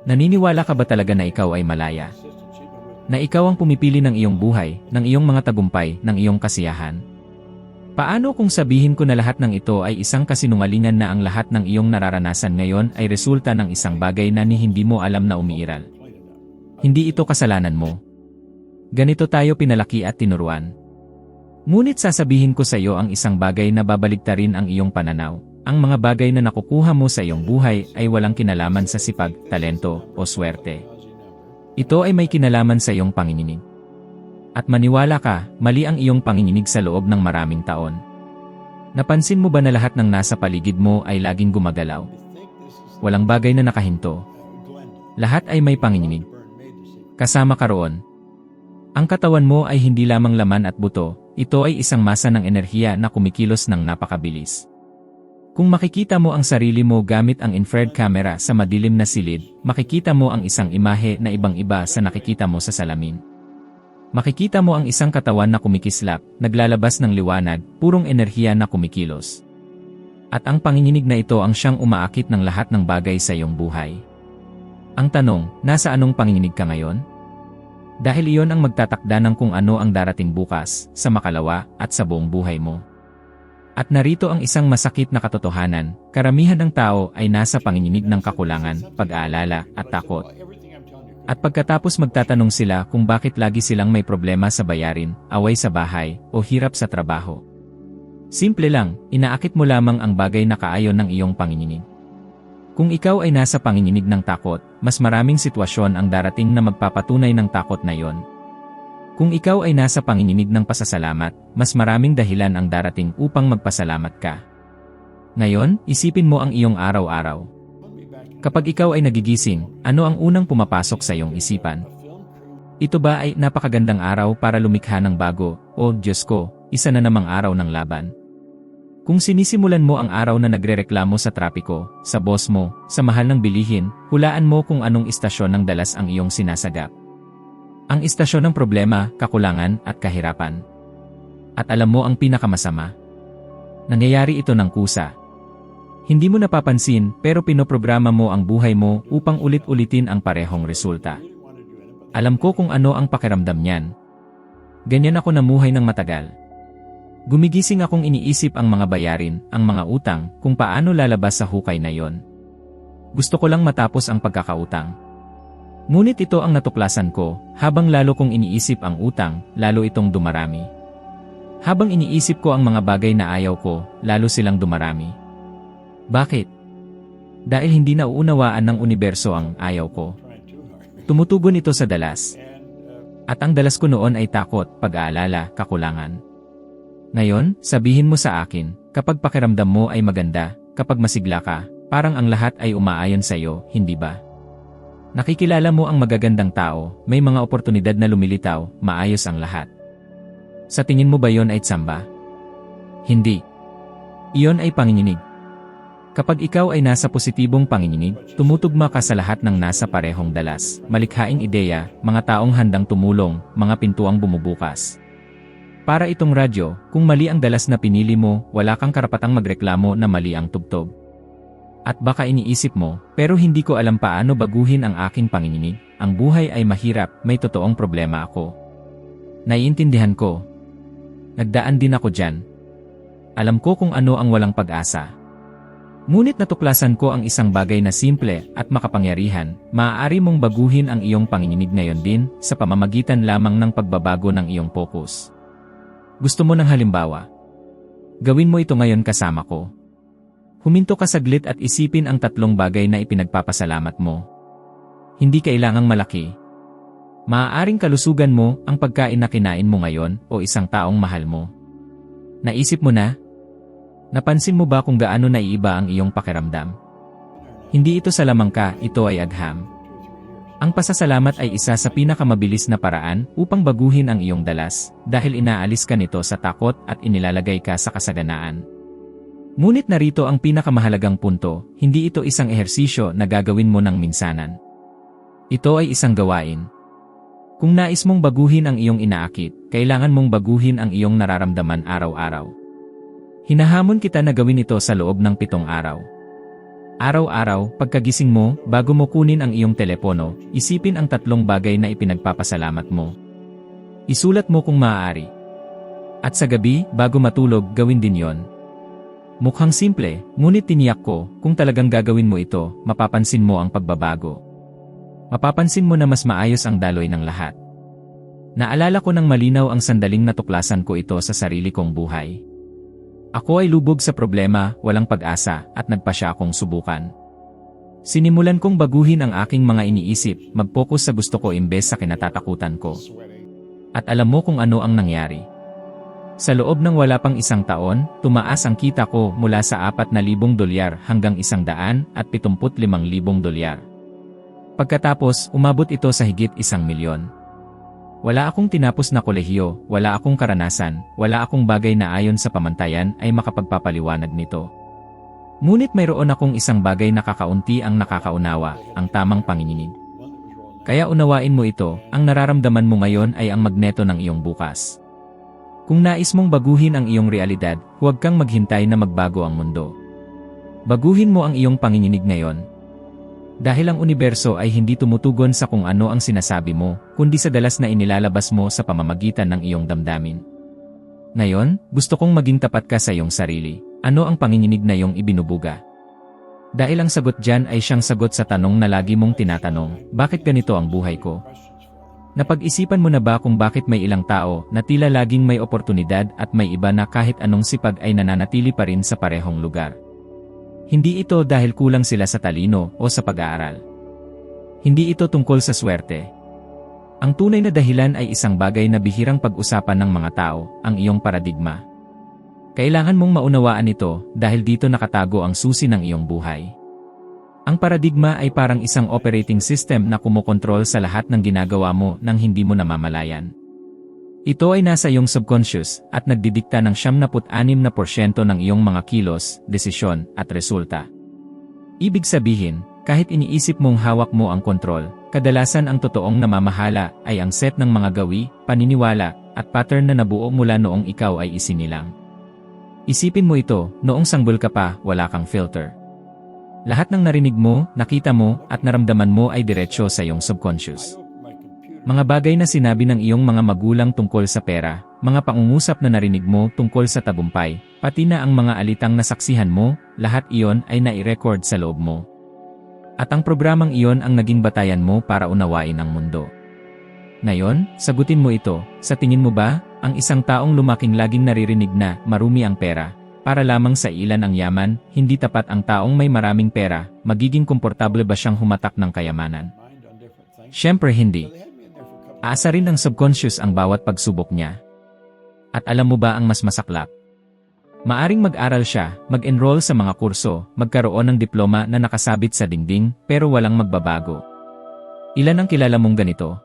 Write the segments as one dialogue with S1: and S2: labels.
S1: Naniniwala ka ba talaga na ikaw ay malaya? Na ikaw ang pumipili ng iyong buhay, ng iyong mga tagumpay, ng iyong kasiyahan? Paano kung sabihin ko na lahat ng ito ay isang kasinungalingan na ang lahat ng iyong nararanasan ngayon ay resulta ng isang bagay na hindi mo alam na umiiral? Hindi ito kasalanan mo. Ganito tayo pinalaki at tinuruan. Ngunit sasabihin ko sa iyo ang isang bagay na babaligtarin ang iyong pananaw. Ang mga bagay na nakukuha mo sa iyong buhay ay walang kinalaman sa sipag, talento, o swerte. Ito ay may kinalaman sa iyong panginginig. At maniwala ka, mali ang iyong panginginig sa loob ng maraming taon. Napansin mo ba na lahat ng nasa paligid mo ay laging gumagalaw? Walang bagay na nakahinto. Lahat ay may panginginig. Kasama ka roon. Ang katawan mo ay hindi lamang laman at buto, ito ay isang masa ng enerhiya na kumikilos ng napakabilis. Kung makikita mo ang sarili mo gamit ang infrared camera sa madilim na silid, makikita mo ang isang imahe na ibang-iba sa nakikita mo sa salamin. Makikita mo ang isang katawan na kumikislap, naglalabas ng liwanag, purong enerhiya na kumikilos. At ang panginginig na ito ang siyang umaakit ng lahat ng bagay sa iyong buhay. Ang tanong, nasa anong panginginig ka ngayon? Dahil iyon ang magtatakda ng kung ano ang darating bukas, sa makalawa, at sa buong buhay mo. At narito ang isang masakit na katotohanan, karamihan ng tao ay nasa panginginig ng kakulangan, pag-aalala, at takot. At pagkatapos magtatanong sila kung bakit lagi silang may problema sa bayarin, away sa bahay, o hirap sa trabaho. Simple lang, inaakit mo lamang ang bagay na kaayon ng iyong panginginig. Kung ikaw ay nasa panginginig ng takot, mas maraming sitwasyon ang darating na magpapatunay ng takot na iyon. Kung ikaw ay nasa panginginig ng pasasalamat, mas maraming dahilan ang darating upang magpasalamat ka. Ngayon, isipin mo ang iyong araw-araw. Kapag ikaw ay nagigising, ano ang unang pumapasok sa iyong isipan? Ito ba ay napakagandang araw para lumikha ng bago, o Diyos ko, isa na namang araw ng laban? Kung sinisimulan mo ang araw na nagrereklamo sa trapiko, sa boss mo, sa mahal ng bilihin, hulaan mo kung anong istasyon ng dalas ang iyong sinasagap. Ang istasyon ng problema, kakulangan, at kahirapan. At alam mo ang pinakamasama? Nangyayari ito ng kusa. Hindi mo napapansin pero pinoprograma mo ang buhay mo upang ulit-ulitin ang parehong resulta. Alam ko kung ano ang pakiramdam niyan. Ganyan ako namuhay ng matagal. Gumigising akong iniisip ang mga bayarin, ang mga utang, kung paano lalabas sa hukay na yon. Gusto ko lang matapos ang pagkakautang. Ngunit ito ang natuklasan ko, habang lalo kong iniisip ang utang, lalo itong dumarami. Habang iniisip ko ang mga bagay na ayaw ko, lalo silang dumarami. Bakit? Dahil hindi nauunawaan ng universo ang ayaw ko. Tumutugon ito sa dalas. At ang dalas ko noon ay takot, pag-aalala, kakulangan. Ngayon, sabihin mo sa akin, kapag pakiramdam mo ay maganda, kapag masigla ka, parang ang lahat ay umaayon sa iyo, hindi ba? Nakikilala mo ang magagandang tao, may mga oportunidad na lumilitaw, maayos ang lahat. Sa tingin mo ba yon ay tsamba? Hindi. Iyon ay panginginig. Kapag ikaw ay nasa positibong panginginig, tumutugma ka sa lahat ng nasa parehong dalas, malikhaing ideya, mga taong handang tumulong, mga pintuang bumubukas. Para itong radyo, kung mali ang dalas na pinili mo, wala kang karapatang magreklamo na mali ang tugtog. At baka iniisip mo, pero hindi ko alam paano baguhin ang aking panginginig, ang buhay ay mahirap, may totoong problema ako. Naiintindihan ko. Nagdaan din ako dyan. Alam ko kung ano ang walang pag-asa. Ngunit natuklasan ko ang isang bagay na simple at makapangyarihan, maaari mong baguhin ang iyong panginginig ngayon din, sa pamamagitan lamang ng pagbabago ng iyong focus. Gusto mo ng halimbawa? Gawin mo ito ngayon kasama ko. Huminto ka saglit at isipin ang tatlong bagay na ipinagpapasalamat mo. Hindi kailangang malaki. Maaaring kalusugan mo, ang pagkain na kinain mo ngayon, o isang taong mahal mo. Naisip mo na? Napansin mo ba kung gaano naiiba ang iyong pakiramdam? Hindi ito salamangka, ito ay agham. Ang pasasalamat ay isa sa pinakamabilis na paraan upang baguhin ang iyong dalas, dahil inaalis ka nito sa takot at inilalagay ka sa kasaganaan. Ngunit narito ang pinakamahalagang punto, hindi ito isang ehersisyo na gagawin mo ng minsanan. Ito ay isang gawain. Kung nais mong baguhin ang iyong inaakit, kailangan mong baguhin ang iyong nararamdaman araw-araw. Hinahamon kita na gawin ito sa loob ng 7 araw. Araw-araw, pagkagising mo, bago mo kunin ang iyong telepono, isipin ang 3 bagay na ipinagpapasalamat mo. Isulat mo kung maaari. At sa gabi, bago matulog, gawin din yon. Mukhang simple, ngunit tiniyak ko, kung talagang gagawin mo ito, mapapansin mo ang pagbabago. Mapapansin mo na mas maayos ang daloy ng lahat. Naalala ko ng malinaw ang sandaling natuklasan ko ito sa sarili kong buhay. Ako ay lubog sa problema, walang pag-asa, at nagpasya akong subukan. Sinimulan kong baguhin ang aking mga iniisip, mag-focus sa gusto ko imbes sa kinatatakutan ko. At alam mo kung ano ang nangyari. Sa loob ng wala pang 1 taon, tumaas ang kita ko mula sa $4,000 hanggang $175,000. Pagkatapos, umabot ito sa higit 1 milyon. Wala akong tinapos na kolehiyo, wala akong karanasan, wala akong bagay na ayon sa pamantayan ay makapagpapaliwanag nito. Ngunit mayroon akong isang bagay na kakaunti ang nakakaunawa, ang tamang panginginig. Kaya unawain mo ito, ang nararamdaman mo ngayon ay ang magneto ng iyong bukas. Kung nais mong baguhin ang iyong realidad, huwag kang maghintay na magbago ang mundo. Baguhin mo ang iyong panginginig ngayon. Dahil ang universo ay hindi tumutugon sa kung ano ang sinasabi mo, kundi sa dalas na inilalabas mo sa pamamagitan ng iyong damdamin. Ngayon, gusto kong maging tapat ka sa iyong sarili. Ano ang panginginig na iyong ibinubuga? Dahil ang sagot dyan ay siyang sagot sa tanong na lagi mong tinatanong, bakit ganito ang buhay ko? Napag-isipan mo na ba kung bakit may ilang tao na tila laging may oportunidad at may iba na kahit anong sipag ay nananatili pa rin sa parehong lugar? Hindi ito dahil kulang sila sa talino o sa pag-aaral. Hindi ito tungkol sa swerte. Ang tunay na dahilan ay isang bagay na bihirang pag-usapan ng mga tao, ang iyong paradigma. Kailangan mong maunawaan ito dahil dito nakatago ang susi ng iyong buhay. Ang paradigma ay parang isang operating system na kumokontrol sa lahat ng ginagawa mo nang hindi mo namamalayan. Ito ay nasa iyong subconscious at nagdidikta ng 76% ng iyong mga kilos, desisyon, at resulta. Ibig sabihin, kahit iniisip mong hawak mo ang kontrol, kadalasan ang totoong namamahala ay ang set ng mga gawi, paniniwala, at pattern na nabuo mula noong ikaw ay isinilang. Isipin mo ito, noong sanggol ka pa, wala kang filter. Lahat ng narinig mo, nakita mo, at naramdaman mo ay diretsyo sa iyong subconscious. Mga bagay na sinabi ng iyong mga magulang tungkol sa pera, mga pangungusap na narinig mo tungkol sa tagumpay, pati na ang mga alitang nasaksihan mo, lahat iyon ay nai-record sa loob mo. At ang programang iyon ang naging batayan mo para unawain ang mundo. Ngayon, sagutin mo ito, sa tingin mo ba, ang isang taong lumaking laging naririnig na marumi ang pera, para lamang sa ilan ang yaman, hindi tapat ang taong may maraming pera, magiging komportable ba siyang humatak ng kayamanan? Siyempre hindi. Aasarin ng subconscious ang bawat pagsubok niya. At alam mo ba ang mas masaklap? Maaring mag-aral siya, mag-enroll sa mga kurso, magkaroon ng diploma na nakasabit sa dingding, pero walang magbabago. Ilan ang kilala mong ganito?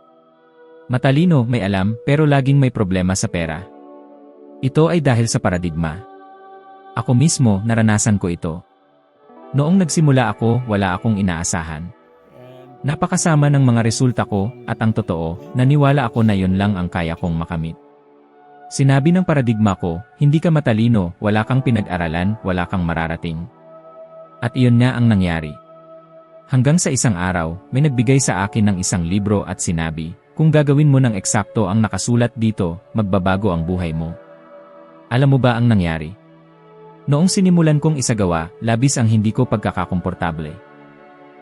S1: Matalino, may alam, pero laging may problema sa pera. Ito ay dahil sa paradigma. Ako mismo, naranasan ko ito. Noong nagsimula ako, wala akong inaasahan. Napakasama ng mga resulta ko, at ang totoo, naniwala ako na yun lang ang kaya kong makamit. Sinabi ng paradigma ko, hindi ka matalino, wala kang pinag-aralan, wala kang mararating. At iyon nga ang nangyari. Hanggang sa isang araw, may nagbigay sa akin ng isang libro at sinabi, kung gagawin mo ng eksakto ang nakasulat dito, magbabago ang buhay mo. Alam mo ba ang nangyari? Noong sinimulan kong isagawa, labis ang hindi ko pagkakakomportable.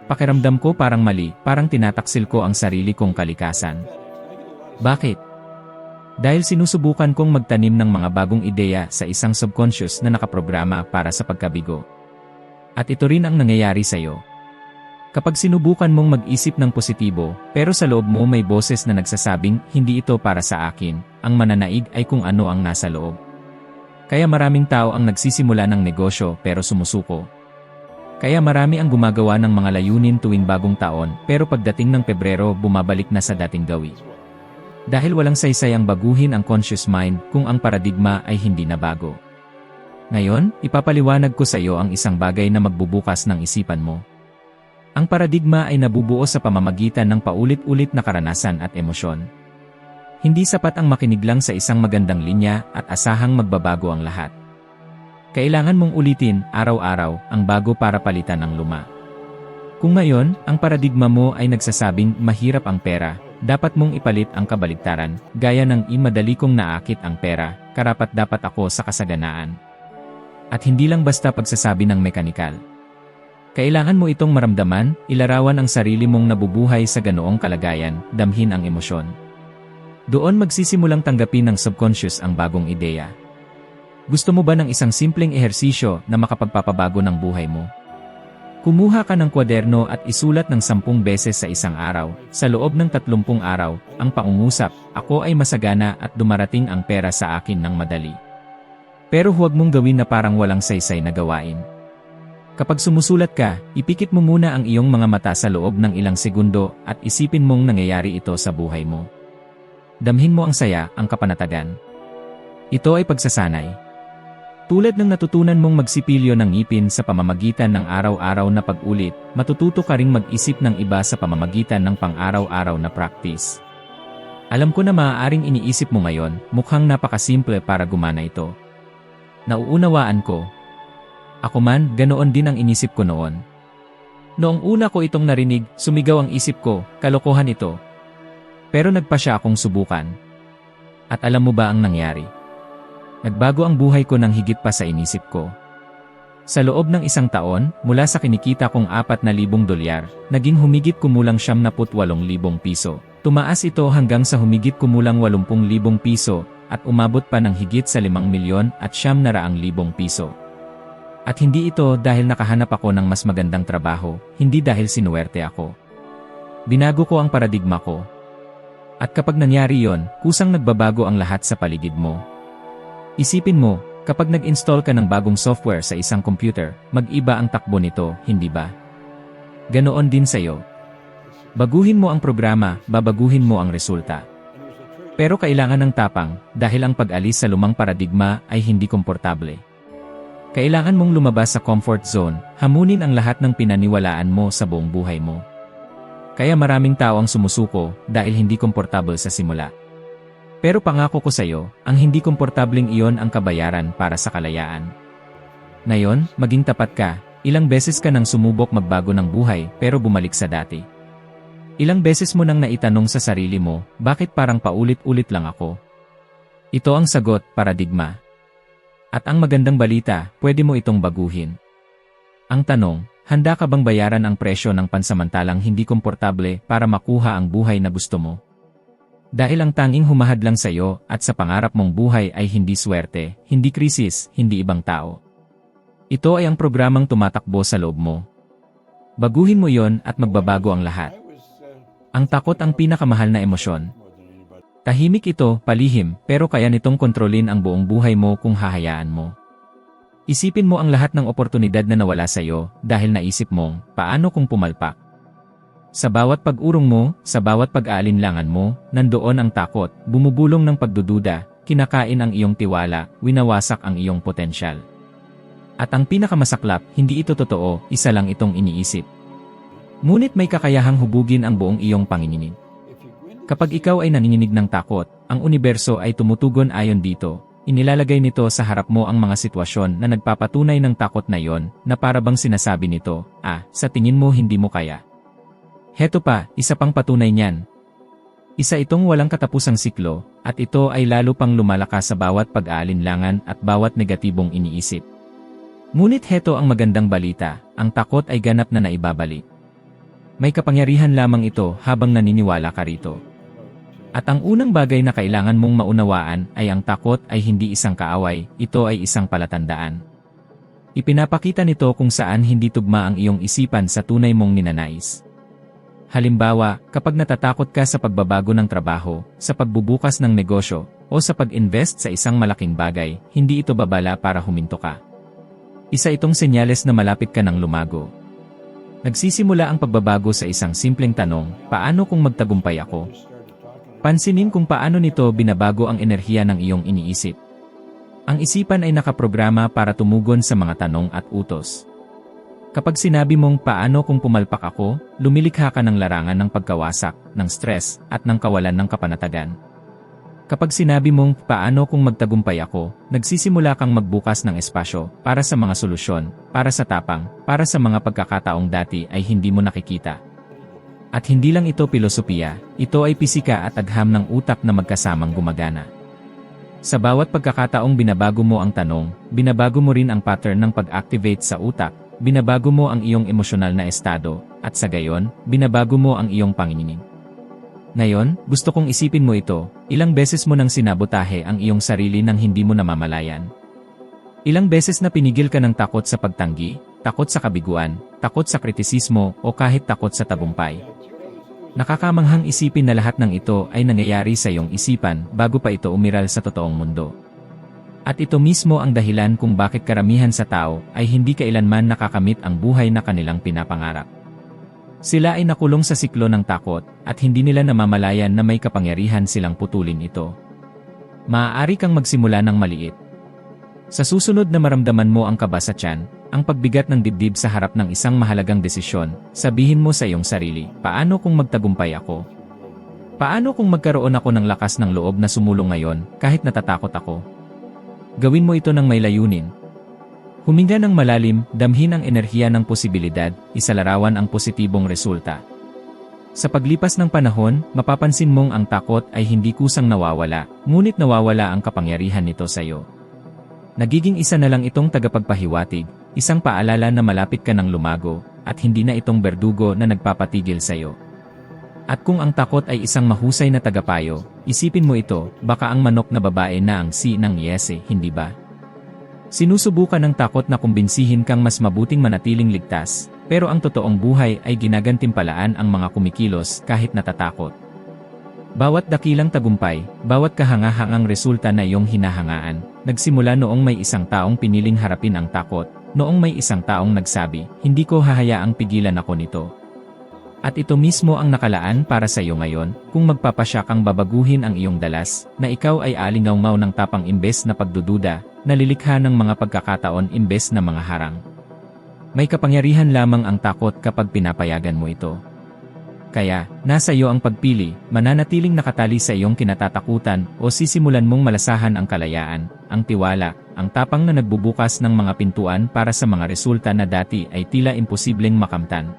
S1: Pakiramdam ko parang mali, parang tinataksil ko ang sarili kong kalikasan. Bakit? Dahil sinusubukan kong magtanim ng mga bagong ideya sa isang subconscious na nakaprograma para sa pagkabigo. At ito rin ang nangyayari sa iyo. Kapag sinubukan mong mag-isip ng positibo, pero sa loob mo may boses na nagsasabing, hindi ito para sa akin, ang mananaig ay kung ano ang nasa loob. Kaya maraming tao ang nagsisimula ng negosyo pero sumusuko. Kaya marami ang gumagawa ng mga layunin tuwing bagong taon, pero pagdating ng Pebrero bumabalik na sa dating gawi. Dahil walang saysay ang baguhin ang conscious mind kung ang paradigma ay hindi na bago. Ngayon, ipapaliwanag ko sa iyo ang isang bagay na magbubukas ng isipan mo. Ang paradigma ay nabubuo sa pamamagitan ng paulit-ulit na karanasan at emosyon. Hindi sapat ang makinig lang sa isang magandang linya at asahang magbabago ang lahat. Kailangan mong ulitin araw-araw ang bago para palitan ang luma. Kung ngayon, ang paradigma mo ay nagsasabing mahirap ang pera, dapat mong ipalit ang kabaligtaran, gaya ng madali kong naakit ang pera, karapat-dapat ako sa kasaganaan. At hindi lang basta pagsasabi ng mekanikal. Kailangan mo itong maramdaman, ilarawan ang sarili mong nabubuhay sa ganoong kalagayan, damhin ang emosyon. Doon magsisimulang tanggapin ng subconscious ang bagong ideya. Gusto mo ba ng isang simpleng ehersisyo na makapagpapabago ng buhay mo? Kumuha ka ng kwaderno at isulat ng 10 beses sa isang araw. Sa loob ng 30 araw, ang pangungusap, ako ay masagana at dumarating ang pera sa akin ng madali. Pero huwag mong gawin na parang walang saysay na gawain. Kapag sumusulat ka, ipikit mo muna ang iyong mga mata sa loob ng ilang segundo at isipin mong nangyayari ito sa buhay mo. Damhin mo ang saya, ang kapanatagan. Ito ay pagsasanay. Tulad ng natutunan mong magsipilyo ng ngipin sa pamamagitan ng araw-araw na pag-ulit, matututo ka ring mag-isip ng iba sa pamamagitan ng pang-araw-araw na practice. Alam ko na maaaring iniisip mo ngayon, mukhang napakasimple para gumana ito. Nauunawaan ko. Ako man, ganoon din ang inisip ko noon. Noong una ko itong narinig, sumigaw ang isip ko, kalokohan ito. Pero nagpa siya akong subukan. At alam mo ba ang nangyari? Nagbago ang buhay ko ng higit pa sa inisip ko. Sa loob ng 1 taon, mula sa kinikita kong $4,000, naging humigit kumulang 78,000 piso. Tumaas ito hanggang sa humigit kumulang 80,000 piso at umabot pa ng higit sa 5,900,000 piso. At hindi ito dahil nakahanap ako ng mas magandang trabaho, hindi dahil sinuwerte ako. Binago ko ang paradigma ko. At kapag nangyari yon, kusang nagbabago ang lahat sa paligid mo. Isipin mo, kapag nag-install ka ng bagong software sa isang computer, mag-iba ang takbo nito, hindi ba? Ganoon din sa'yo. Baguhin mo ang programa, babaguhin mo ang resulta. Pero kailangan ng tapang, dahil ang pag-alis sa lumang paradigma ay hindi komportable. Kailangan mong lumabas sa comfort zone, hamunin ang lahat ng pinaniwalaan mo sa buong buhay mo. Kaya maraming tao ang sumusuko dahil hindi komportable sa simula. Pero pangako ko sa'yo, ang hindi komportabling iyon ang kabayaran para sa kalayaan. Ngayon, maging tapat ka, ilang beses ka nang sumubok magbago ng buhay pero bumalik sa dati. Ilang beses mo nang naitanong sa sarili mo, bakit parang paulit-ulit lang ako? Ito ang sagot, paradigma. At ang magandang balita, pwede mo itong baguhin. Ang tanong, handa ka bang bayaran ang presyo ng pansamantalang hindi komportable para makuha ang buhay na gusto mo? Dahil ang tanging humahadlang sa iyo at sa pangarap mong buhay ay hindi swerte, hindi krisis, hindi ibang tao. Ito ay ang programang tumatakbo sa loob mo. Baguhin mo yon at magbabago ang lahat. Ang takot ang pinakamahal na emosyon. Tahimik ito, palihim, pero kaya nitong kontrolin ang buong buhay mo kung hahayaan mo. Isipin mo ang lahat ng oportunidad na nawala sa iyo dahil naisip mong, paano kung pumalpak? Sa bawat pag-urong mo, sa bawat pag-aalinlangan mo, nandoon ang takot, bumubulong ng pagdududa, kinakain ang iyong tiwala, winawasak ang iyong potensyal. At ang pinakamasaklap, hindi ito totoo, isa lang itong iniisip. Ngunit may kakayahang hubugin ang buong iyong panginginig. Kapag ikaw ay nanginginig ng takot, ang universo ay tumutugon ayon dito. Inilalagay nito sa harap mo ang mga sitwasyon na nagpapatunay ng takot na yon, na para bang sinasabi nito, sa tingin mo hindi mo kaya. Heto pa, isa pang patunay niyan. Isa itong walang katapusang siklo, at ito ay lalo pang lumalakas sa bawat pag-aalinlangan at bawat negatibong iniisip. Ngunit heto ang magandang balita, ang takot ay ganap na naibabalik. May kapangyarihan lamang ito habang naniniwala ka rito. At ang unang bagay na kailangan mong maunawaan ay ang takot ay hindi isang kaaway, ito ay isang palatandaan. Ipinapakita nito kung saan hindi tugma ang iyong isipan sa tunay mong ninanais. Halimbawa, kapag natatakot ka sa pagbabago ng trabaho, sa pagbubukas ng negosyo, o sa pag-invest sa isang malaking bagay, hindi ito babala para huminto ka. Isa itong senyales na malapit ka ng lumago. Nagsisimula ang pagbabago sa isang simpleng tanong, paano kung magtagumpay ako? Pansinin kung paano nito binabago ang enerhiya ng iyong iniisip. Ang isipan ay nakaprograma para tumugon sa mga tanong at utos. Kapag sinabi mong paano kung pumalpak ako, lumilikha ka ng larangan ng pagkawasak, ng stress, at ng kawalan ng kapanatagan. Kapag sinabi mong, paano kung magtagumpay ako, nagsisimula kang magbukas ng espasyo para sa mga solusyon, para sa tapang, para sa mga pagkakataong dati ay hindi mo nakikita. At hindi lang ito filosofiya, ito ay pisika at agham ng utak na magkasamang gumagana. Sa bawat pagkakataong binabago mo ang tanong, binabago mo rin ang pattern ng pag-activate sa utak, binabago mo ang iyong emosyonal na estado, at sa gayon, binabago mo ang iyong panginginig. Ngayon, gusto kong isipin mo ito, ilang beses mo nang sinabotahe ang iyong sarili nang hindi mo namamalayan. Ilang beses na pinigil ka ng takot sa pagtanggi, takot sa kabiguan, takot sa kritisismo o kahit takot sa tagumpay. Nakakamanghang isipin na lahat ng ito ay nangyayari sa iyong isipan bago pa ito umiral sa totoong mundo. At ito mismo ang dahilan kung bakit karamihan sa tao ay hindi kailanman nakakamit ang buhay na kanilang pinapangarap. Sila ay nakulong sa siklo ng takot at hindi nila namamalayan na may kapangyarihan silang putulin ito. Maaari kang magsimula ng maliit. Sa susunod na maramdaman mo ang kaba sa tiyan, ang pagbigat ng dibdib sa harap ng isang mahalagang desisyon, sabihin mo sa iyong sarili, paano kung magtagumpay ako? Paano kung magkaroon ako ng lakas ng loob na sumulong ngayon kahit natatakot ako? Gawin mo ito ng may layunin. Huminga ng malalim, damhin ang enerhiya ng posibilidad, isalarawan ang positibong resulta. Sa paglipas ng panahon, mapapansin mong ang takot ay hindi kusang nawawala, ngunit nawawala ang kapangyarihan nito sa iyo. Nagiging isa na lang itong tagapagpahiwatig, isang paalala na malapit ka ng lumago, at hindi na itong berdugo na nagpapatigil sa iyo. At kung ang takot ay isang mahusay na tagapayo, isipin mo ito, baka ang manok na babae na ang si ng yese, hindi ba? Sinusubukan ng takot na kumbinsihin kang mas mabuting manatiling ligtas, pero ang totoong buhay ay ginagantimpalaan ang mga kumikilos kahit natatakot. Bawat dakilang tagumpay, bawat kahangahangang resulta na iyong hinahangaan, nagsimula noong may isang taong piniling harapin ang takot, noong may isang taong nagsabi, hindi ko hahayaang pigilan ako nito. At ito mismo ang nakalaan para sa iyo ngayon, kung magpapasya kang babaguhin ang iyong dalas, na ikaw ay alingaw-ngaw ng tapang imbes na pagdududa, nalilikha ng mga pagkakataon imbes na mga harang. May kapangyarihan lamang ang takot kapag pinapayagan mo ito. Kaya, nasa iyo ang pagpili, mananatiling nakatali sa iyong kinatatakutan o sisimulan mong malasahan ang kalayaan, ang tiwala, ang tapang na nagbubukas ng mga pintuan para sa mga resulta na dati ay tila imposibleng makamtan.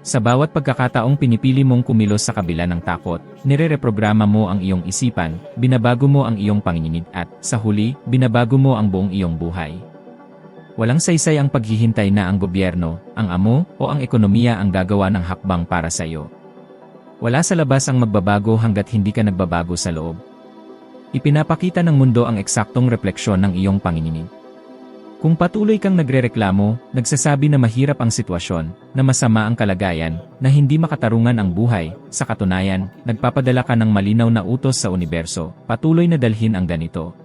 S1: Sa bawat pagkakataong pinipili mong kumilos sa kabila ng takot, nire-reprograma mo ang iyong isipan, binabago mo ang iyong panginginig at, sa huli, binabago mo ang buong iyong buhay. Walang saysay ang paghihintay na ang gobyerno, ang amo, o ang ekonomiya ang gagawa ng hakbang para sa iyo. Wala sa labas ang magbabago hanggat hindi ka nagbabago sa loob. Ipinapakita ng mundo ang eksaktong refleksyon ng iyong panginginig. Kung patuloy kang nagrereklamo, nagsasabi na mahirap ang sitwasyon, na masama ang kalagayan, na hindi makatarungan ang buhay, sa katunayan, nagpapadala ka ng malinaw na utos sa universo, patuloy na dalhin ang ganito.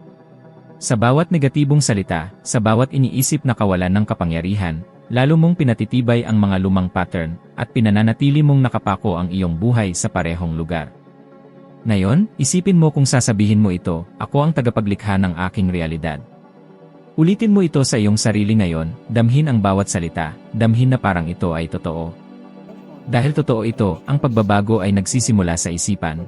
S1: Sa bawat negatibong salita, sa bawat iniisip na kawalan ng kapangyarihan, lalo mong pinatitibay ang mga lumang pattern, at pinananatili mong nakapako ang iyong buhay sa parehong lugar. Ngayon, isipin mo kung sasabihin mo ito, ako ang tagapaglikha ng aking realidad. Ulitin mo ito sa iyong sarili ngayon, damhin ang bawat salita, damhin na parang ito ay totoo. Dahil totoo ito, ang pagbabago ay nagsisimula sa isipan.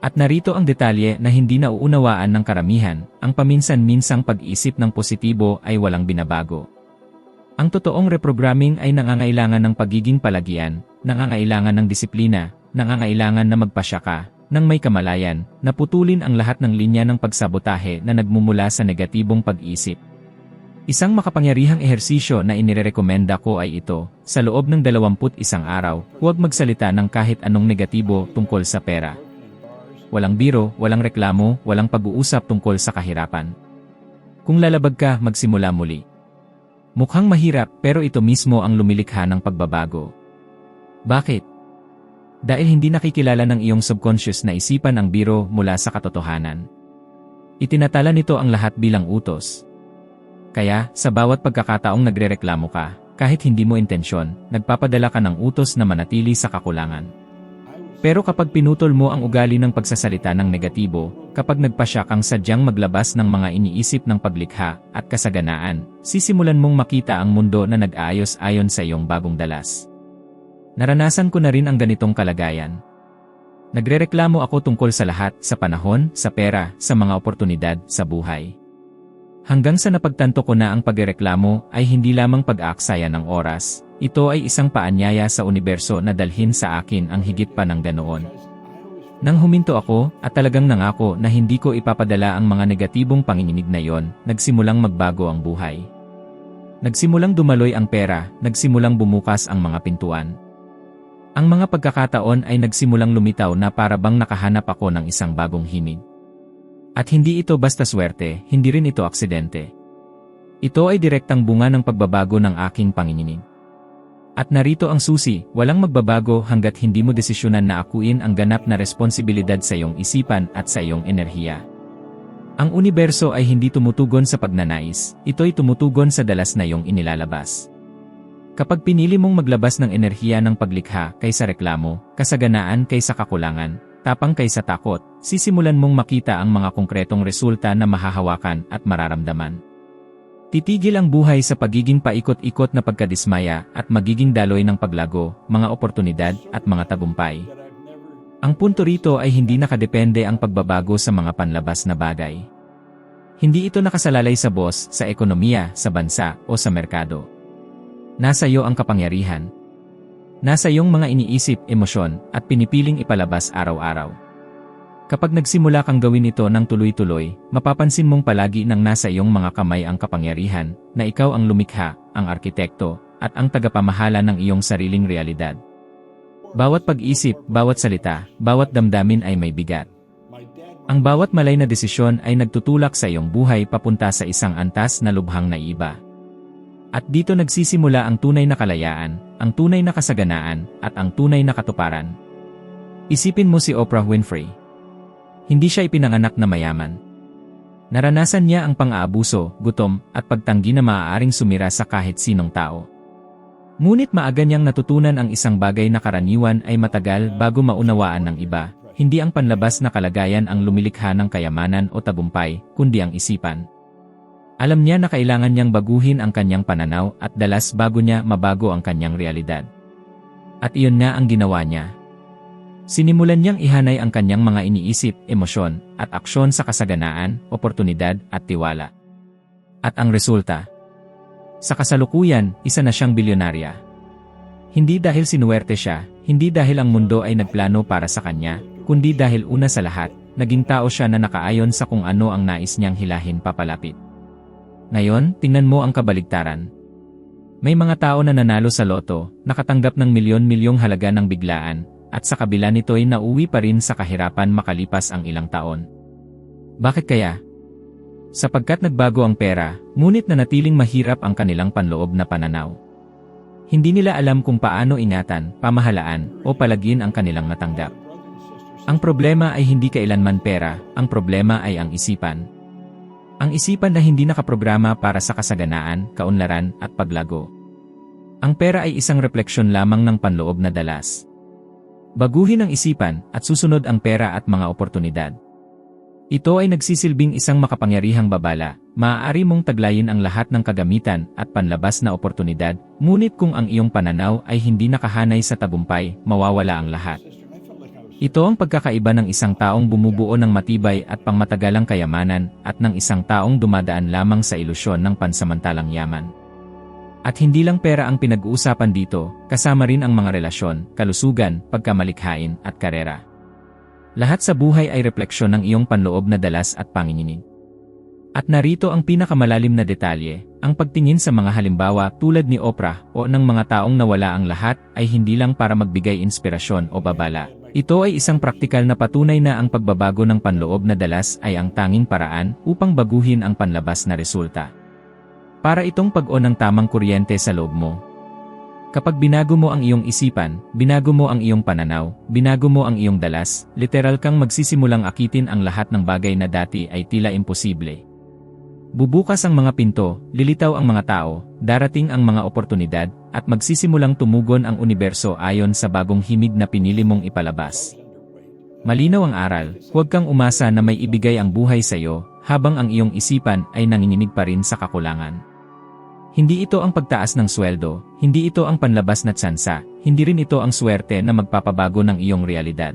S1: At narito ang detalye na hindi nauunawaan ng karamihan, ang paminsan-minsang pag-isip ng positibo ay walang binabago. Ang totoong reprogramming ay nangangailangan ng pagiging palagian, nangangailangan ng disiplina, nangangailangan na magpasya ka, nang may kamalayan, naputulin ang lahat ng linya ng pagsabotahe na nagmumula sa negatibong pag-isip. Isang makapangyarihang ehersisyo na inirekomenda ko ay ito, sa loob ng 21 araw, huwag magsalita ng kahit anong negatibo tungkol sa pera. Walang biro, walang reklamo, walang pag-uusap tungkol sa kahirapan. Kung lalabag ka, magsimula muli. Mukhang mahirap pero ito mismo ang lumilikha ng pagbabago. Bakit? Dahil hindi nakikilala ng iyong subconscious na isipan ang biro mula sa katotohanan. Itinatala nito ang lahat bilang utos. Kaya, sa bawat pagkakataong nagrereklamo ka, kahit hindi mo intensyon, nagpapadala ka ng utos na manatili sa kakulangan. Pero kapag pinutol mo ang ugali ng pagsasalita ng negatibo, kapag nagpasya kang sadyang maglabas ng mga iniisip ng paglikha at kasaganaan, sisimulan mong makita ang mundo na nag-aayos ayon sa iyong bagong dalas. Naranasan ko na rin ang ganitong kalagayan. Nagrereklamo ako tungkol sa lahat, sa panahon, sa pera, sa mga oportunidad, sa buhay. Hanggang sa napagtanto ko na ang pagrereklamo ay hindi lamang pag-aaksaya ng oras, ito ay isang paanyaya sa universo na dalhin sa akin ang higit pa ng ganoon. Nang huminto ako at talagang nangako na hindi ko ipapadala ang mga negatibong panginginig na yon, nagsimulang magbago ang buhay. Nagsimulang dumaloy ang pera, nagsimulang bumukas ang mga pintuan. Ang mga pagkakataon ay nagsimulang lumitaw na para bang nakahanap ako ng isang bagong himig. At hindi ito basta swerte, hindi rin ito aksidente. Ito ay direktang bunga ng pagbabago ng aking panginginig. At narito ang susi, walang magbabago hanggat hindi mo desisyonan na akuin ang ganap na responsibilidad sa iyong isipan at sa iyong enerhiya. Ang universo ay hindi tumutugon sa pagnanais, ito'y tumutugon sa dalas na iyong inilalabas. Kapag pinili mong maglabas ng enerhiya ng paglikha kaysa reklamo, kasaganaan kaysa kakulangan, tapang kaysa takot, sisimulan mong makita ang mga konkretong resulta na mahahawakan at mararamdaman. Titigil ang buhay sa pagiging paikot-ikot na pagkadismaya at magiging daloy ng paglago, mga oportunidad at mga tagumpay. Ang punto rito ay hindi nakadepende ang pagbabago sa mga panlabas na bagay. Hindi ito nakasalalay sa boss, sa ekonomiya, sa bansa, o sa merkado. Nasa iyo ang kapangyarihan. Nasa iyong mga iniisip, emosyon, at pinipiling ipalabas araw-araw. Kapag nagsimula kang gawin ito ng tuloy-tuloy, mapapansin mong palagi nang nasa iyong mga kamay ang kapangyarihan, na ikaw ang lumikha, ang arkitekto, at ang tagapamahala ng iyong sariling realidad. Bawat pag-isip, bawat salita, bawat damdamin ay may bigat. Ang bawat malay na desisyon ay nagtutulak sa iyong buhay papunta sa isang antas na lubhang naiiba. At dito nagsisimula ang tunay na kalayaan, ang tunay na kasaganaan, at ang tunay na katuparan. Isipin mo si Oprah Winfrey. Hindi siya ipinanganak na mayaman. Naranasan niya ang pang-aabuso, gutom, at pagtanggi na maaaring sumira sa kahit sinong tao. Ngunit maaga niyang natutunan ang isang bagay na karaniwan ay matagal bago maunawaan ng iba, hindi ang panlabas na kalagayan ang lumilikha ng kayamanan o tagumpay, kundi ang isipan. Alam niya na kailangan niyang baguhin ang kanyang pananaw at dalas bago niya mabago ang kanyang realidad. At iyon nga ang ginawa niya. Sinimulan niyang ihanay ang kanyang mga iniisip, emosyon, at aksyon sa kasaganaan, oportunidad, at tiwala. At ang resulta? Sa kasalukuyan, isa na siyang bilyonarya. Hindi dahil sinuwerte siya, hindi dahil ang mundo ay nagplano para sa kanya, kundi dahil una sa lahat, naging tao siya na nakaayon sa kung ano ang nais niyang hilahin papalapit. Ngayon, tingnan mo ang kabaligtaran. May mga tao na nanalo sa loto, nakatanggap ng milyon-milyong halaga ng biglaan, at sa kabila nito'y nauwi pa rin sa kahirapan makalipas ang ilang taon. Bakit kaya? Sapagkat nagbago ang pera, ngunit nanatiling mahirap ang kanilang panloob na pananaw. Hindi nila alam kung paano ingatan, pamahalaan, o palagin ang kanilang natanggap. Ang problema ay hindi kailanman pera, ang problema ay ang isipan. Ang isipan na hindi nakaprograma para sa kasaganaan, kaunlaran, at paglago. Ang pera ay isang refleksyon lamang ng panloob na dalas. Baguhin ang isipan, at susunod ang pera at mga oportunidad. Ito ay nagsisilbing isang makapangyarihang babala, maaari mong taglayin ang lahat ng kagamitan at panlabas na oportunidad, ngunit kung ang iyong pananaw ay hindi nakahanay sa tagumpay, mawawala ang lahat. Ito ang pagkakaiba ng isang taong bumubuo ng matibay at pangmatagalang kayamanan at ng isang taong dumadaan lamang sa ilusyon ng pansamantalang yaman. At hindi lang pera ang pinag-uusapan dito, kasama rin ang mga relasyon, kalusugan, pagkamalikhain, at karera. Lahat sa buhay ay refleksyon ng iyong panloob na dalas at panginginig. At narito ang pinakamalalim na detalye, ang pagtingin sa mga halimbawa tulad ni Oprah o ng mga taong nawala ang lahat ay hindi lang para magbigay inspirasyon o babala. Ito ay isang praktikal na patunay na ang pagbabago ng panloob na dalas ay ang tanging paraan upang baguhin ang panlabas na resulta. Para itong pag-on ng tamang kuryente sa loob mo. Kapag binago mo ang iyong isipan, binago mo ang iyong pananaw, binago mo ang iyong dalas, literal kang magsisimulang akitin ang lahat ng bagay na dati ay tila imposible. Bubukas ang mga pinto, lilitaw ang mga tao, darating ang mga oportunidad, at magsisimulang tumugon ang universo ayon sa bagong himig na pinili mong ipalabas. Malinaw ang aral, huwag kang umasa na may ibigay ang buhay sa iyo, habang ang iyong isipan ay nanginginig pa rin sa kakulangan. Hindi ito ang pagtaas ng sweldo, hindi ito ang panlabas na tsansa, hindi rin ito ang swerte na magpapabago ng iyong realidad.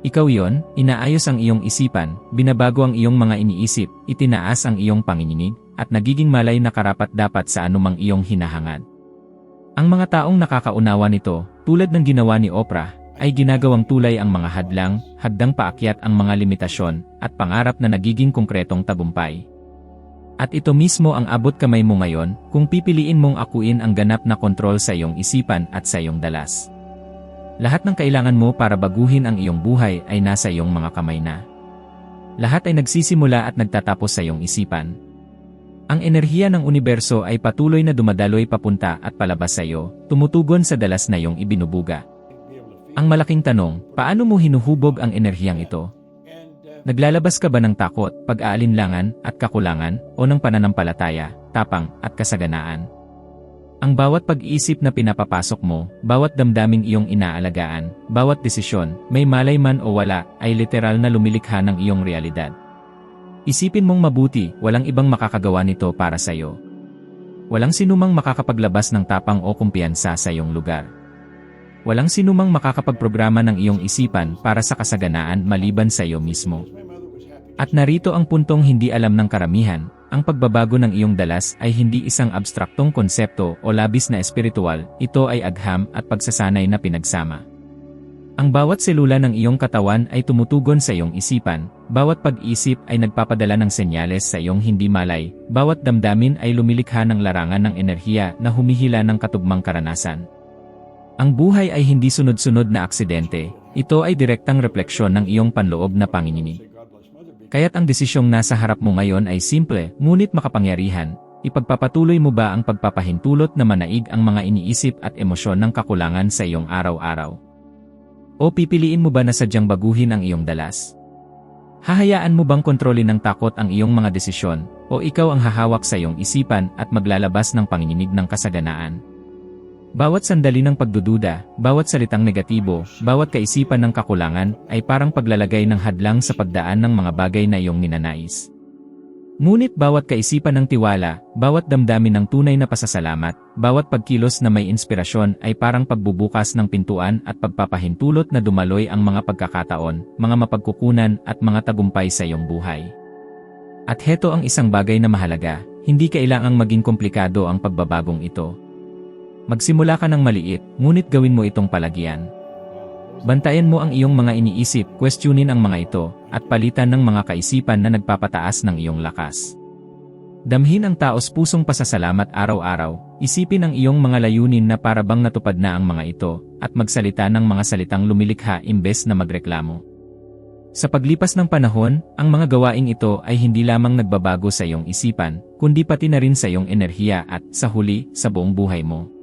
S1: Ikaw yon, inaayos ang iyong isipan, binabago ang iyong mga iniisip, itinaas ang iyong panginginig, at nagiging malay na karapat-dapat sa anumang iyong hinahangad. Ang mga taong nakakaunawa nito, tulad ng ginawa ni Oprah, ay ginagawang tulay ang mga hadlang, hadang paakyat ang mga limitasyon, at pangarap na nagiging konkretong tagumpay. At ito mismo ang abot kamay mo ngayon, kung pipiliin mong akuin ang ganap na kontrol sa iyong isipan at sa iyong dalas. Lahat ng kailangan mo para baguhin ang iyong buhay ay nasa iyong mga kamay na. Lahat ay nagsisimula at nagtatapos sa iyong isipan. Ang enerhiya ng universo ay patuloy na dumadaloy papunta at palabas sa iyo, tumutugon sa dalas na iyong ibinubuga. Ang malaking tanong, paano mo hinuhubog ang enerhiyang ito? Naglalabas ka ba ng takot, pag-aalinlangan, at kakulangan, o ng pananampalataya, tapang, at kasaganaan? Ang bawat pag-iisip na pinapapasok mo, bawat damdaming iyong inaalagaan, bawat desisyon, may malay man o wala, ay literal na lumilikha ng iyong realidad. Isipin mong mabuti, walang ibang makakagawa nito para sa iyo. Walang sinumang makakapaglabas ng tapang o kumpiyansa sa iyong lugar. Walang sinumang makakapagprograma ng iyong isipan para sa kasaganaan maliban sa iyo mismo. At narito ang puntong hindi alam ng karamihan. Ang pagbabago ng iyong dalas ay hindi isang abstraktong konsepto o labis na espiritual, ito ay agham at pagsasanay na pinagsama. Ang bawat selula ng iyong katawan ay tumutugon sa iyong isipan, bawat pag-isip ay nagpapadala ng senyales sa iyong hindi malay, bawat damdamin ay lumilikha ng larangan ng enerhiya na humihila ng katugmang karanasan. Ang buhay ay hindi sunod-sunod na aksidente, ito ay direktang refleksyon ng iyong panloob na panginginig. Kaya't ang desisyong nasa harap mo ngayon ay simple, ngunit makapangyarihan. Ipagpapatuloy mo ba ang pagpapahintulot na manaig ang mga iniisip at emosyon ng kakulangan sa iyong araw-araw? O pipiliin mo ba na sadyang baguhin ang iyong dalas? Hahayaan mo bang kontrolin ng takot ang iyong mga desisyon, o ikaw ang hahawak sa iyong isipan at maglalabas ng panginginig ng kasaganaan? Bawat sandali ng pagdududa, bawat salitang negatibo, bawat kaisipan ng kakulangan, ay parang paglalagay ng hadlang sa pagdaan ng mga bagay na iyong ninanais. Ngunit bawat kaisipan ng tiwala, bawat damdamin ng tunay na pasasalamat, bawat pagkilos na may inspirasyon ay parang pagbubukas ng pintuan at pagpapahintulot na dumaloy ang mga pagkakataon, mga mapagkukunan at mga tagumpay sa iyong buhay. At heto ang isang bagay na mahalaga, hindi kailangang maging komplikado ang pagbabagong ito. Magsimula ka ng maliit, ngunit gawin mo itong palagyan. Bantayan mo ang iyong mga iniisip, questionin ang mga ito, at palitan ng mga kaisipan na nagpapataas ng iyong lakas. Damhin ang taos pusong pasasalamat araw-araw, isipin ang iyong mga layunin na para bang natupad na ang mga ito, at magsalita ng mga salitang lumilikha imbes na magreklamo. Sa paglipas ng panahon, ang mga gawaing ito ay hindi lamang nagbabago sa iyong isipan, kundi pati na rin sa iyong enerhiya at, sa huli, sa buong buhay mo.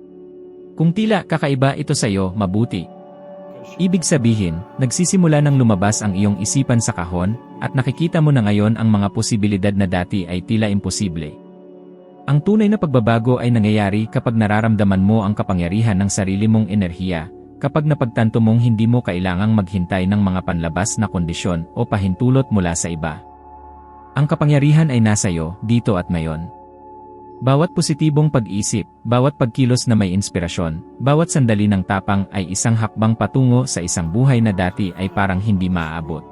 S1: Kung tila kakaiba ito sa iyo, mabuti. Ibig sabihin, nagsisimula nang lumabas ang iyong isipan sa kahon, at nakikita mo na ngayon ang mga posibilidad na dati ay tila imposible. Ang tunay na pagbabago ay nangyayari kapag nararamdaman mo ang kapangyarihan ng sarili mong enerhiya, kapag napagtanto mong hindi mo kailangang maghintay ng mga panlabas na kondisyon o pahintulot mula sa iba. Ang kapangyarihan ay nasa iyo, dito at ngayon. Bawat positibong pag-isip, bawat pagkilos na may inspirasyon, bawat sandali ng tapang ay isang hakbang patungo sa isang buhay na dati ay parang hindi maaabot.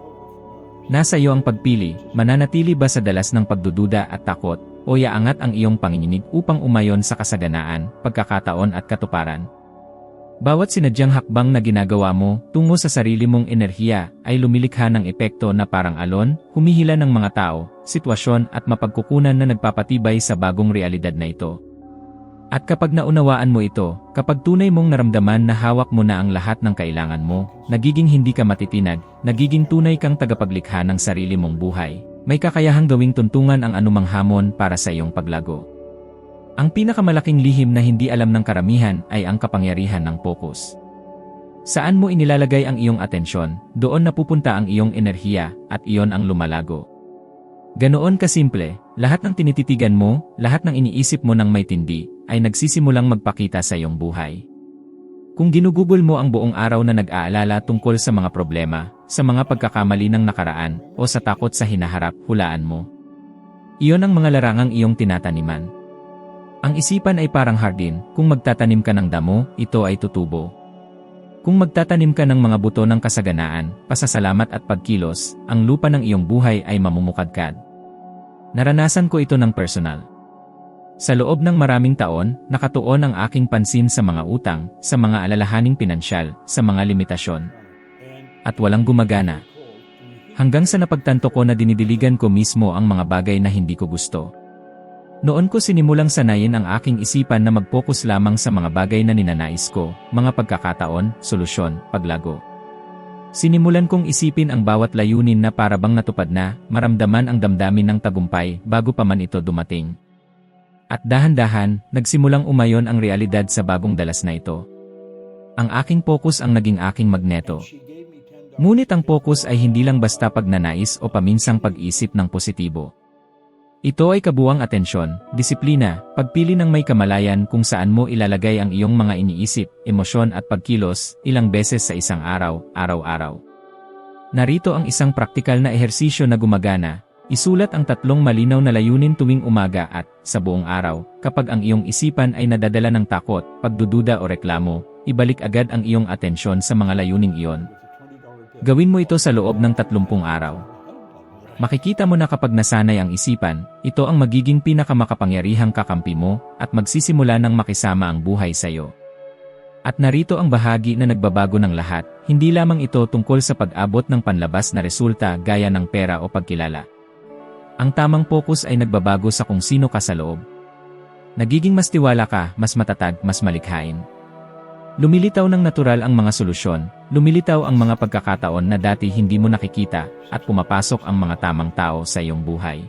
S1: Nasa iyo ang pagpili, mananatili ba sa dalas ng pagdududa at takot, o iaangat ang iyong panginginig upang umayon sa kasaganaan, pagkakataon at katuparan? Bawat sinadyang hakbang na ginagawa mo tungo sa sarili mong enerhiya ay lumilikha ng epekto na parang alon, humihila ng mga tao, sitwasyon at mapagkukunan na nagpapatibay sa bagong realidad na ito. At kapag naunawaan mo ito, kapag tunay mong naramdaman na hawak mo na ang lahat ng kailangan mo, nagiging hindi ka matitinag, nagiging tunay kang tagapaglikha ng sarili mong buhay, may kakayahang gawing tuntungan ang anumang hamon para sa iyong paglago. Ang pinakamalaking lihim na hindi alam ng karamihan ay ang kapangyarihan ng focus. Saan mo inilalagay ang iyong atensyon, doon napupunta ang iyong enerhiya, at iyon ang lumalago. Ganoon kasimple, lahat ng tinititigan mo, lahat ng iniisip mo ng may tindi, ay nagsisimulang magpakita sa iyong buhay. Kung ginugugol mo ang buong araw na nag-aalala tungkol sa mga problema, sa mga pagkakamali ng nakaraan, o sa takot sa hinaharap, hulaan mo. Iyon ang mga larangang iyong tinataniman. Ang isipan ay parang hardin, kung magtatanim ka ng damo, ito ay tutubo. Kung magtatanim ka ng mga buto ng kasaganaan, pasasalamat at pagkilos, ang lupa ng iyong buhay ay mamumukadkad. Naranasan ko ito ng personal. Sa loob ng maraming taon, nakatuon ang aking pansin sa mga utang, sa mga alalahaning pinansyal, sa mga limitasyon. At walang gumagana. Hanggang sa napagtanto ko na dinidiligan ko mismo ang mga bagay na hindi ko gusto. Noon ko sinimulang sanayin ang aking isipan na mag-focus lamang sa mga bagay na ninanais ko, mga pagkakataon, solusyon, paglago. Sinimulan kong isipin ang bawat layunin na para bang natupad na, maramdaman ang damdamin ng tagumpay bago pa man ito dumating. At dahan-dahan, nagsimulang umayon ang realidad sa bagong dalas na ito. Ang aking focus ang naging aking magneto. Ngunit ang focus ay hindi lang basta pagnanais o paminsang pag-isip ng positibo. Ito ay kabuuang atensyon, disiplina, pagpili ng may kamalayan kung saan mo ilalagay ang iyong mga iniisip, emosyon at pagkilos, ilang beses sa isang araw, araw-araw. Narito ang isang praktikal na ehersisyo na gumagana. Isulat ang 3 malinaw na layunin tuwing umaga at, sa buong araw, kapag ang iyong isipan ay nadadala ng takot, pagdududa o reklamo, ibalik agad ang iyong atensyon sa mga layuning iyon. Gawin mo ito sa loob ng 30 araw. Makikita mo na kapag nasanay ang isipan, ito ang magiging pinakamakapangyarihang kakampi mo at magsisimula ng makisama ang buhay sa iyo. At narito ang bahagi na nagbabago ng lahat, hindi lamang ito tungkol sa pag-abot ng panlabas na resulta gaya ng pera o pagkilala. Ang tamang focus ay nagbabago sa kung sino ka sa loob. Nagiging mas tiwala ka, mas matatag, mas malikhain. Lumilitaw ng natural ang mga solusyon, lumilitaw ang mga pagkakataon na dati hindi mo nakikita, at pumapasok ang mga tamang tao sa iyong buhay.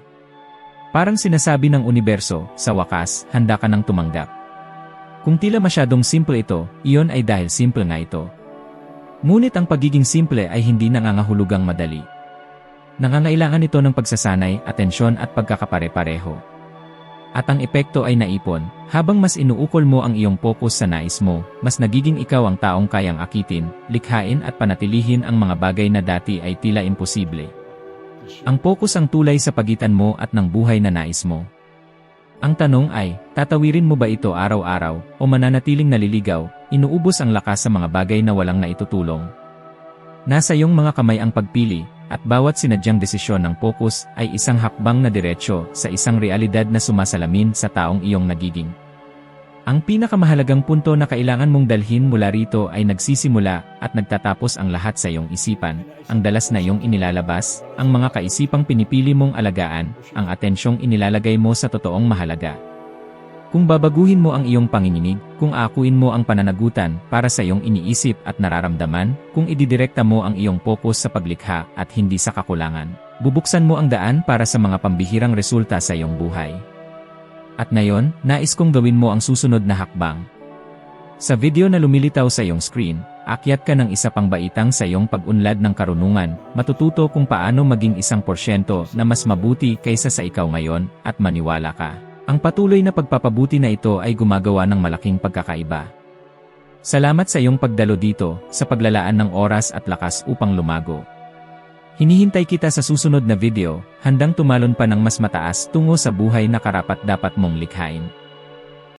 S1: Parang sinasabi ng universo, sa wakas, handa ka nang tumanggap. Kung tila masyadong simple ito, iyon ay dahil simple nga ito. Ngunit ang pagiging simple ay hindi nangangahulugang madali. Nangangailangan ito ng pagsasanay, atensyon at pagkakapare-pareho. At ang epekto ay naipon, habang mas inuukol mo ang iyong focus sa nais mo, mas nagiging ikaw ang taong kayang akitin, likhain at panatilihin ang mga bagay na dati ay tila imposible. Ang focus ang tulay sa pagitan mo at ng buhay na nais mo. Ang tanong ay, tatawirin mo ba ito araw-araw, o mananatiling naliligaw, inuubos ang lakas sa mga bagay na walang naitutulong? Nasa iyong mga kamay ang pagpili, at bawat sinadyang desisyon ng focus ay isang hakbang na diretsyo sa isang realidad na sumasalamin sa taong iyong nagiging. Ang pinakamahalagang punto na kailangan mong dalhin mula rito ay nagsisimula at nagtatapos ang lahat sa iyong isipan, ang dalas na iyong inilalabas, ang mga kaisipang pinipili mong alagaan, ang atensyong inilalagay mo sa totoong mahalaga. Kung babaguhin mo ang iyong panginginig, kung akuin mo ang pananagutan para sa iyong iniisip at nararamdaman, kung ididirekta mo ang iyong focus sa paglikha at hindi sa kakulangan, bubuksan mo ang daan para sa mga pambihirang resulta sa iyong buhay. At ngayon, nais kong gawin mo ang susunod na hakbang. Sa video na lumilitaw sa iyong screen, akyat ka ng isa pang baitang sa iyong pag-unlad ng karunungan, matututo kung paano maging 1% na mas mabuti kaysa sa ikaw ngayon, at maniwala ka. Ang patuloy na pagpapabuti na ito ay gumagawa ng malaking pagkakaiba. Salamat sa iyong pagdalo dito, sa paglalaan ng oras at lakas upang lumago. Hinihintay kita sa susunod na video, handang tumalon pa ng mas mataas tungo sa buhay na karapat-dapat mong likhain.